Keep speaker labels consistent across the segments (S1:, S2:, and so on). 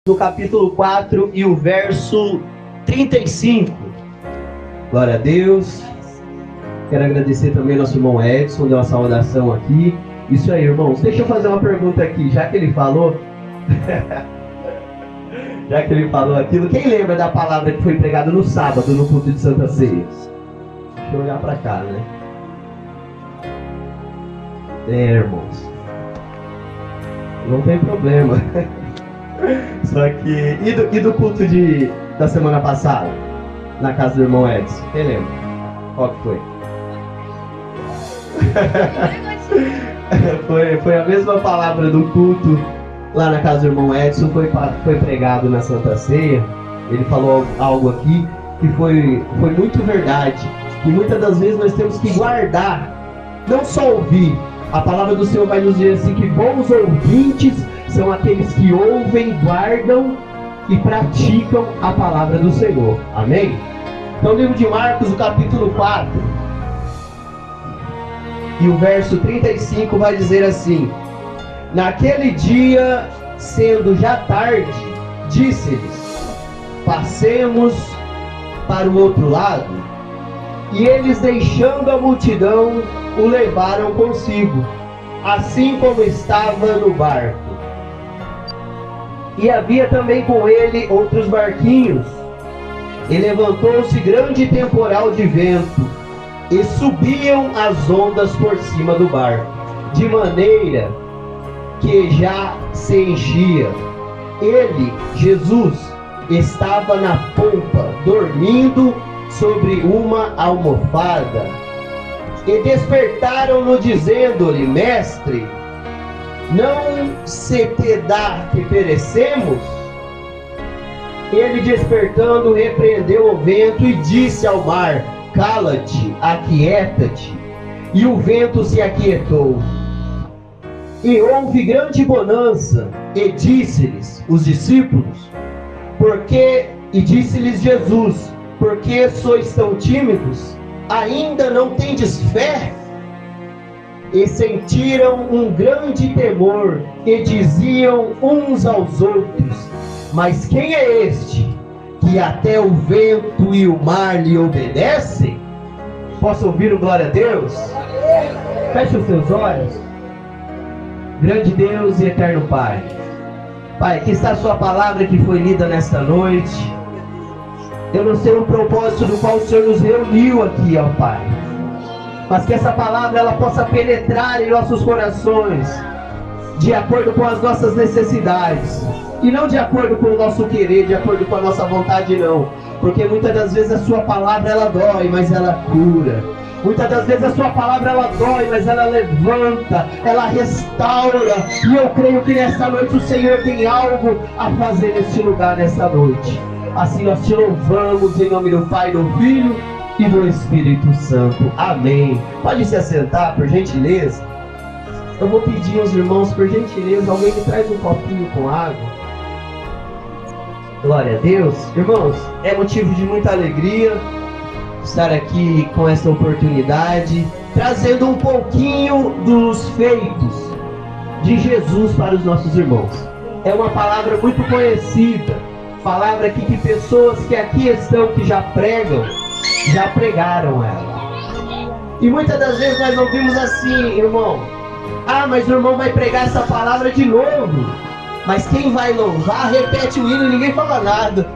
S1: No capítulo 4 e o verso 35. Glória a Deus. Quero agradecer também ao nosso irmão Edson, deu uma saudação aqui. Isso aí, irmãos. Deixa eu fazer uma pergunta aqui, já que ele falou. Já que ele falou aquilo, quem lembra da palavra que foi pregada no sábado, no culto de Santa Ceia? Deixa eu olhar para cá, né? Irmãos. Não tem problema. Só que... E do culto da semana passada? Na casa do irmão Edson? Quem lembra? Qual que foi? Foi a mesma palavra do culto lá na casa do irmão Edson. Foi pregado na Santa Ceia. Ele falou algo aqui que foi muito verdade. E muitas das vezes nós temos que guardar, não só ouvir. A palavra do Senhor vai nos dizer assim, que bons ouvintes são aqueles que ouvem, guardam e praticam a palavra do Senhor. Amém? Então, o livro de Marcos, o capítulo 4, e o verso 35 vai dizer assim: naquele dia, sendo já tarde, disse-lhes: passemos para o outro lado. E eles, deixando a multidão, o levaram consigo, assim como estava no barco. E havia também com ele outros barquinhos. E levantou-se grande temporal de vento, e subiam as ondas por cima do barco, de maneira que já se enchia. Ele, Jesus, estava na pompa, dormindo sobre uma almofada. E despertaram-no, dizendo-lhe: mestre, não se te dá que perecemos? Ele, despertando, repreendeu o vento e disse ao mar: cala-te, aquieta-te. E o vento se aquietou. E houve grande bonança. E disse-lhes os discípulos: e disse-lhes Jesus: por que sois tão tímidos? Ainda não tendes fé? E sentiram um grande temor, e diziam uns aos outros: mas quem é este, que até o vento e o mar lhe obedecem? Posso ouvir o glória a Deus? Feche os seus olhos. Grande Deus e eterno Pai, Pai, aqui está a sua palavra que foi lida nesta noite. Eu não sei o propósito do qual o Senhor nos reuniu aqui, ó Pai, mas que essa palavra ela possa penetrar em nossos corações, de acordo com as nossas necessidades, e não de acordo com o nosso querer, de acordo com a nossa vontade, não, porque muitas das vezes a sua palavra ela dói, mas ela cura. Muitas das vezes a sua palavra ela dói, mas ela levanta, ela restaura. E eu creio que nesta noite o Senhor tem algo a fazer neste lugar, nesta noite. Assim nós te louvamos em nome do Pai, do Filho e do Espírito Santo. Amém. Pode se assentar, por gentileza. Eu vou pedir aos irmãos, por gentileza, alguém me traz um copinho com água. Glória a Deus. Irmãos, é motivo de muita alegria estar aqui com essa oportunidade, trazendo um pouquinho dos feitos de Jesus para os nossos irmãos. É uma palavra muito conhecida, palavra que pessoas que aqui estão, que já pregam, já pregaram ela. E muitas das vezes nós ouvimos assim, irmão: ah, mas o irmão vai pregar essa palavra de novo. Mas quem vai louvar repete o hino e ninguém fala nada.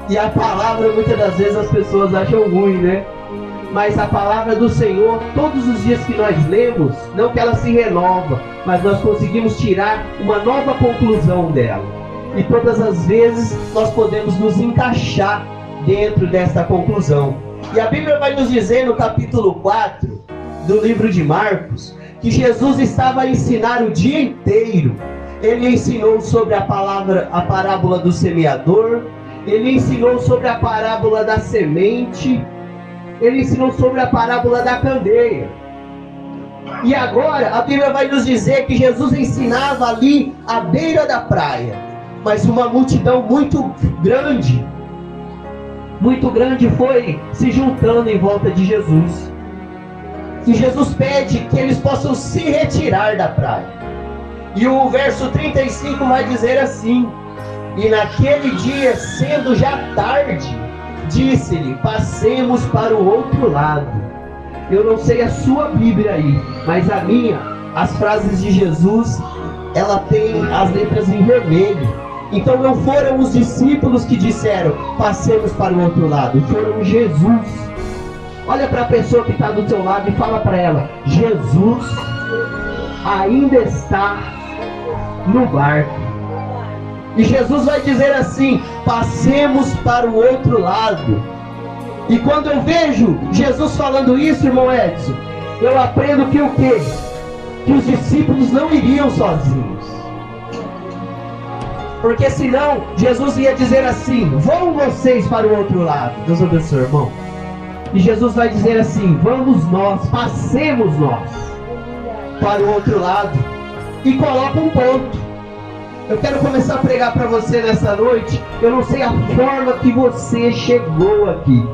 S1: E a palavra, muitas das vezes as pessoas acham ruim, né? Mas a palavra do Senhor, todos os dias que nós lemos, não que ela se renova, mas nós conseguimos tirar uma nova conclusão dela. E todas as vezes nós podemos nos encaixar dentro desta conclusão. E a Bíblia vai nos dizer no capítulo 4 do livro de Marcos, que Jesus estava a ensinar o dia inteiro. Ele ensinou sobre a parábola do semeador. Ele ensinou sobre a parábola da semente. Ele ensinou sobre a parábola da candeia. E agora a Bíblia vai nos dizer que Jesus ensinava ali à beira da praia. Mas uma multidão muito grande foi se juntando em volta de Jesus. E Jesus pede que eles possam se retirar da praia. E o verso 35 vai dizer assim: E naquele dia, sendo já tarde, disse-lhe: passemos para o outro lado. Eu não sei a sua Bíblia aí, mas a minha, as frases de Jesus, ela tem as letras em vermelho. Então não foram os discípulos que disseram: passemos para o outro lado, foram Jesus. Olha para a pessoa que está do seu lado e fala para ela: Jesus ainda está no barco. E Jesus vai dizer assim: passemos para o outro lado. E quando eu vejo Jesus falando isso, irmão Edson, eu aprendo que o quê? Que os discípulos não iriam sozinhos. Porque senão Jesus ia dizer assim: vão vocês para o outro lado. Deus abençoe, irmão. E Jesus vai dizer assim: vamos nós, passemos nós para o outro lado. E coloca um ponto. Eu quero começar a pregar para você nessa noite. Eu não sei a forma que você chegou aqui.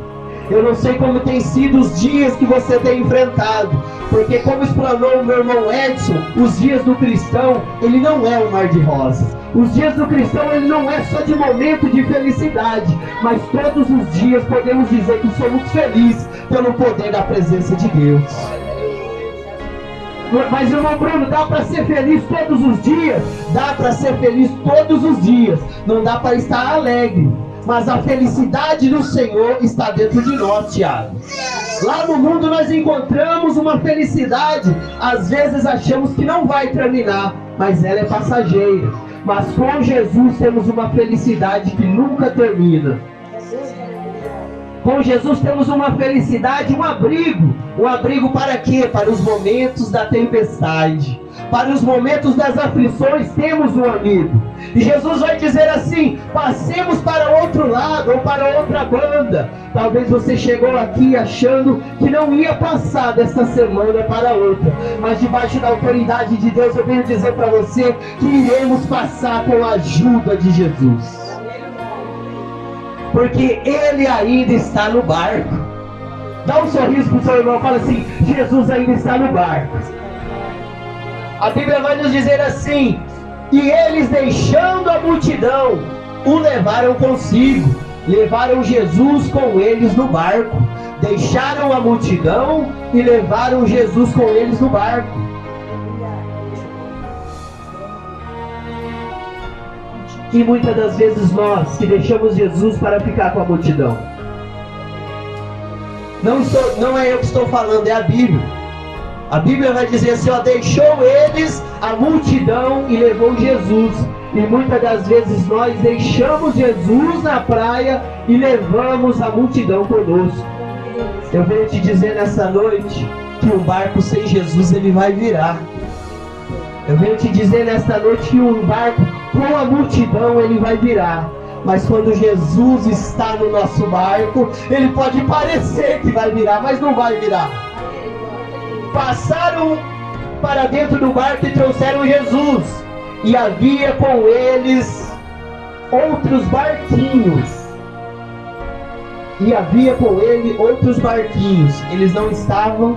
S1: Eu não sei como tem sido os dias que você tem enfrentado. Porque como explanou o meu irmão Edson, os dias do cristão, ele não é um mar de rosas. Os dias do cristão, ele não é só de momento de felicidade. Mas todos os dias podemos dizer que somos felizes pelo poder da presença de Deus. Mas, irmão Bruno, dá para ser feliz todos os dias? Dá para ser feliz todos os dias. Não dá para estar alegre. Mas a felicidade do Senhor está dentro de nós, Tiago. Lá no mundo nós encontramos uma felicidade. Às vezes achamos que não vai terminar, mas ela é passageira. Mas com Jesus temos uma felicidade que nunca termina. Com Jesus temos uma felicidade, um abrigo. Um abrigo para quê? Para os momentos da tempestade. Para os momentos das aflições temos um amigo. E Jesus vai dizer assim: passemos para outro lado ou para outra banda. Talvez você chegou aqui achando que não ia passar desta semana para outra. Mas debaixo da autoridade de Deus eu venho dizer para você que iremos passar com a ajuda de Jesus. Porque Ele ainda está no barco. Dá um sorriso para o seu irmão e fala assim: Jesus ainda está no barco. A Bíblia vai nos dizer assim: e eles, deixando a multidão, o levaram consigo. Levaram Jesus com eles no barco. Deixaram a multidão e levaram Jesus com eles no barco. E muitas das vezes nós que deixamos Jesus para ficar com a multidão. Não é eu que estou falando, é a Bíblia. A Bíblia vai dizer assim, ó: deixou eles a multidão e levou Jesus. E muitas das vezes nós deixamos Jesus na praia e levamos a multidão conosco. Eu venho te dizer nessa noite que um barco sem Jesus ele vai virar. Eu venho te dizer nesta noite que um barco com a multidão ele vai virar. Mas quando Jesus está no nosso barco, ele pode parecer que vai virar, mas não vai virar. Passaram para dentro do barco e trouxeram Jesus. E havia com eles outros barquinhos. E havia com ele outros barquinhos. Eles não estavam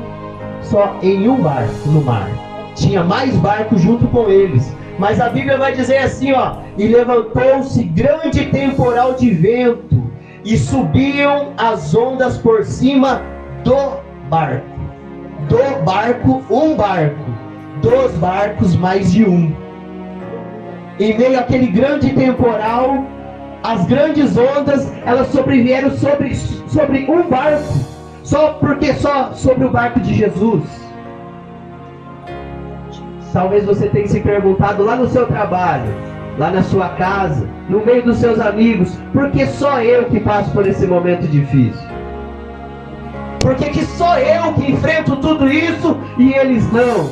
S1: só em um barco no mar. Tinha mais barcos junto com eles. Mas a Bíblia vai dizer assim, ó: e levantou-se grande temporal de vento, e subiam as ondas por cima do barco. Do barco, um barco. Dos barcos, mais de um. Em meio àquele grande temporal, as grandes ondas, elas sobrevieram sobre um barco. Só sobre o barco de Jesus. Talvez você tenha se perguntado lá no seu trabalho, lá na sua casa, no meio dos seus amigos: por que só eu que passo por esse momento difícil? Por que só eu que enfrento tudo isso e eles não?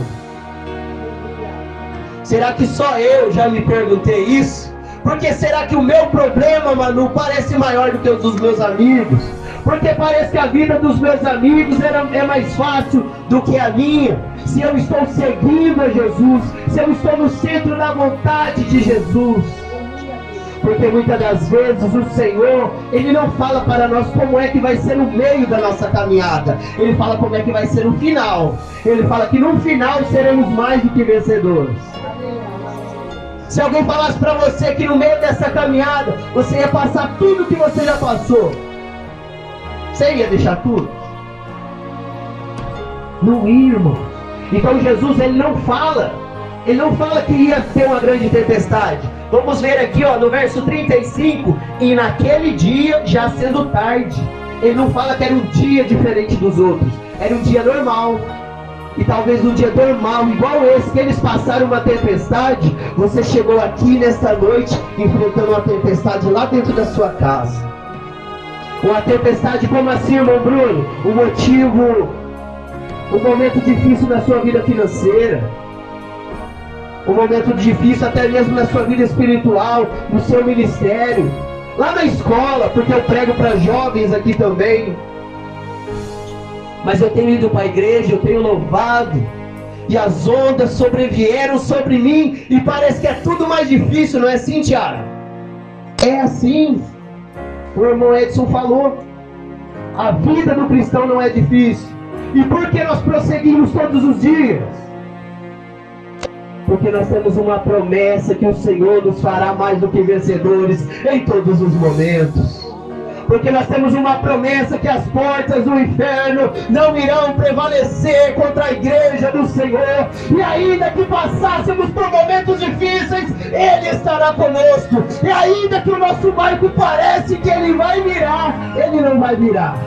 S1: Será que só eu já me perguntei isso? Por que será que o meu problema, Manu, parece maior do que o dos meus amigos? Porque parece que a vida dos meus amigos é mais fácil do que a minha. Se eu estou seguindo a Jesus, se eu estou no centro da vontade de Jesus. Porque muitas das vezes o Senhor, Ele não fala para nós como é que vai ser o meio da nossa caminhada. Ele fala como é que vai ser o final. Ele fala que no final seremos mais do que vencedores. Se alguém falasse para você que no meio dessa caminhada você ia passar tudo que você já passou, você ia deixar tudo? Não ia, irmão. Então Jesus, ele não fala que ia ter uma grande tempestade. Vamos ver aqui, no verso 35, e naquele dia já sendo tarde. Ele não fala que era um dia diferente dos outros, era um dia normal. E talvez um dia normal, igual esse, que eles passaram uma tempestade, você chegou aqui nesta noite enfrentando uma tempestade lá dentro da sua casa. Uma tempestade como assim, irmão Bruno? Um momento difícil na sua vida financeira, um momento difícil até mesmo na sua vida espiritual, no seu ministério, lá na escola, porque eu prego para jovens aqui também. Mas eu tenho ido para a igreja, eu tenho louvado, e as ondas sobrevieram sobre mim, e parece que é tudo mais difícil, não é assim, Tiago? É assim. O irmão Edson falou, a vida do cristão não é difícil. E por que nós prosseguimos todos os dias? Porque nós temos uma promessa que o Senhor nos fará mais do que vencedores em todos os momentos. Porque nós temos uma promessa que as portas do inferno não irão prevalecer contra a igreja do Senhor. E ainda que passássemos por momentos difíceis, Ele estará conosco. E ainda que o nosso barco parece que ele vai virar, ele não vai virar.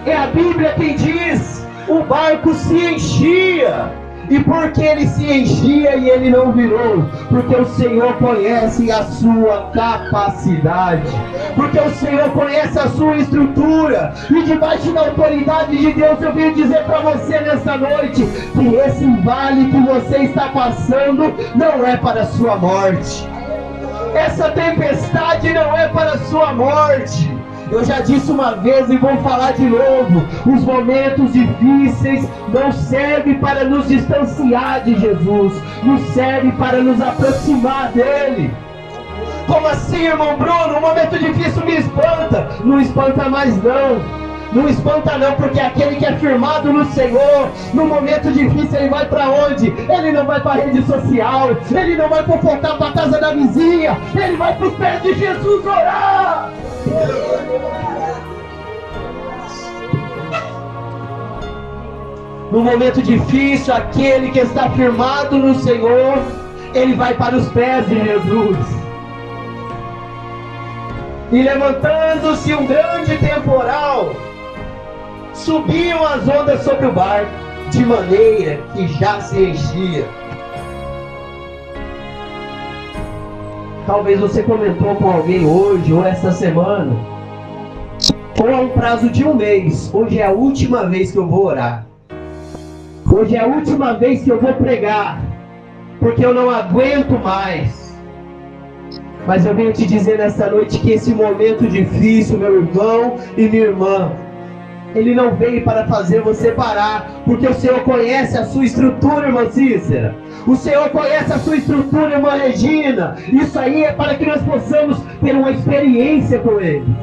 S1: É a Bíblia quem diz, o barco se enchia. E por que ele se enchia e ele não virou? Porque o Senhor conhece a sua capacidade, porque o Senhor conhece a sua estrutura. E debaixo da autoridade de Deus eu venho dizer para você nessa noite que esse vale que você está passando não é para a sua morte. Essa tempestade não é para a sua morte. Eu já disse uma vez e vou falar de novo, os momentos difíceis não servem para nos distanciar de Jesus, nos serve para nos aproximar dele. Como assim, irmão Bruno? Um momento difícil me espanta. Não espanta mais não. Não espanta não, porque aquele que é firmado no Senhor, no momento difícil ele vai para onde? Ele não vai para a rede social, ele não vai fofocar para a casa da vizinha, ele vai para os pés de Jesus orar. No momento difícil, aquele que está firmado no Senhor, ele vai para os pés de Jesus. E levantando-se um grande temporal, subiam as ondas sobre o barco, de maneira que já se enchia. Talvez você comentou com alguém hoje ou essa semana, ou há um prazo de um mês, hoje é a última vez que eu vou orar. Hoje é a última vez que eu vou pregar, porque eu não aguento mais. Mas eu venho te dizer nessa noite que esse momento difícil, meu irmão e minha irmã, ele não veio para fazer você parar, porque o Senhor conhece a sua estrutura, irmã Cícera. O Senhor conhece a sua estrutura, irmã Regina. Isso aí é para que nós possamos ter uma experiência com Ele.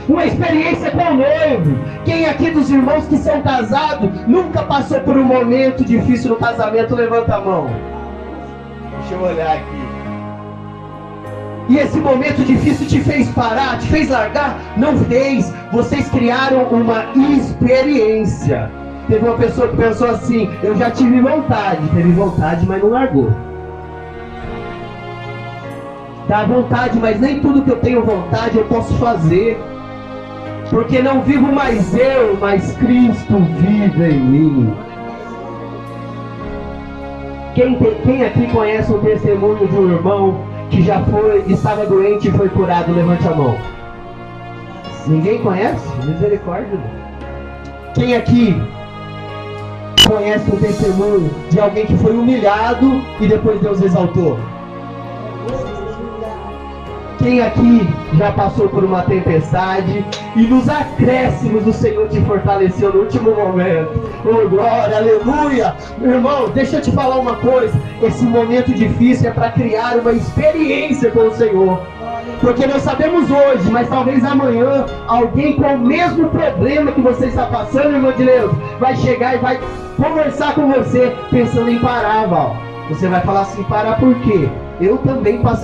S1: Uma experiência com o noivo. Quem aqui dos irmãos que são casados nunca passou por um momento difícil no casamento? Levanta a mão. Deixa eu olhar aqui. E esse momento difícil te fez parar, te fez largar? Não fez. Vocês criaram uma experiência. Teve uma pessoa que pensou assim, eu já tive vontade. Teve vontade, mas não largou. Dá vontade, mas nem tudo que eu tenho vontade eu posso fazer. Porque não vivo mais eu, mas Cristo vive em mim. Quem aqui conhece o testemunho de um irmão que já estava doente e foi curado? Levante a mão. Ninguém conhece? Misericórdia. Quem aqui conhece o testemunho de alguém que foi humilhado e depois Deus exaltou? Quem aqui já passou por uma tempestade e nos acréscimos o Senhor te fortaleceu no último momento? Oh, glória, aleluia! Meu irmão, deixa eu te falar uma coisa. Esse momento difícil é para criar uma experiência com o Senhor. Porque nós sabemos hoje, mas talvez amanhã, alguém com o mesmo problema que você está passando, irmão de Deus, vai chegar e vai conversar com você pensando em parar, Val. Você vai falar assim: parar por quê? Eu também passei